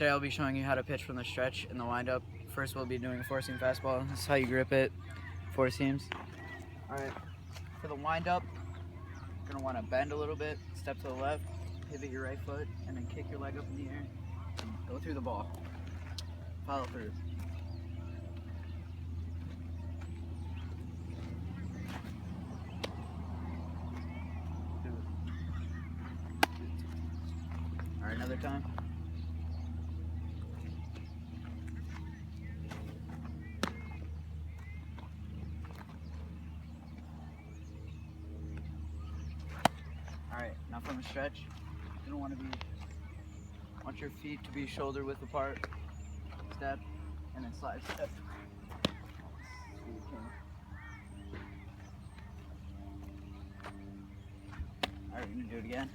Today I'll be showing you how to pitch from the stretch and the windup. First we'll be doing a four-seam fastball. This is how you grip it, four seams. Alright, for the windup, you're going to want to bend a little bit, step to the left, pivot your right foot, and then kick your leg up in the air and go through the ball. Follow through. Alright, another time. Alright, now from a stretch, you don't want your feet to be shoulder width apart. Step, and then slide step. Alright, we're gonna do it again.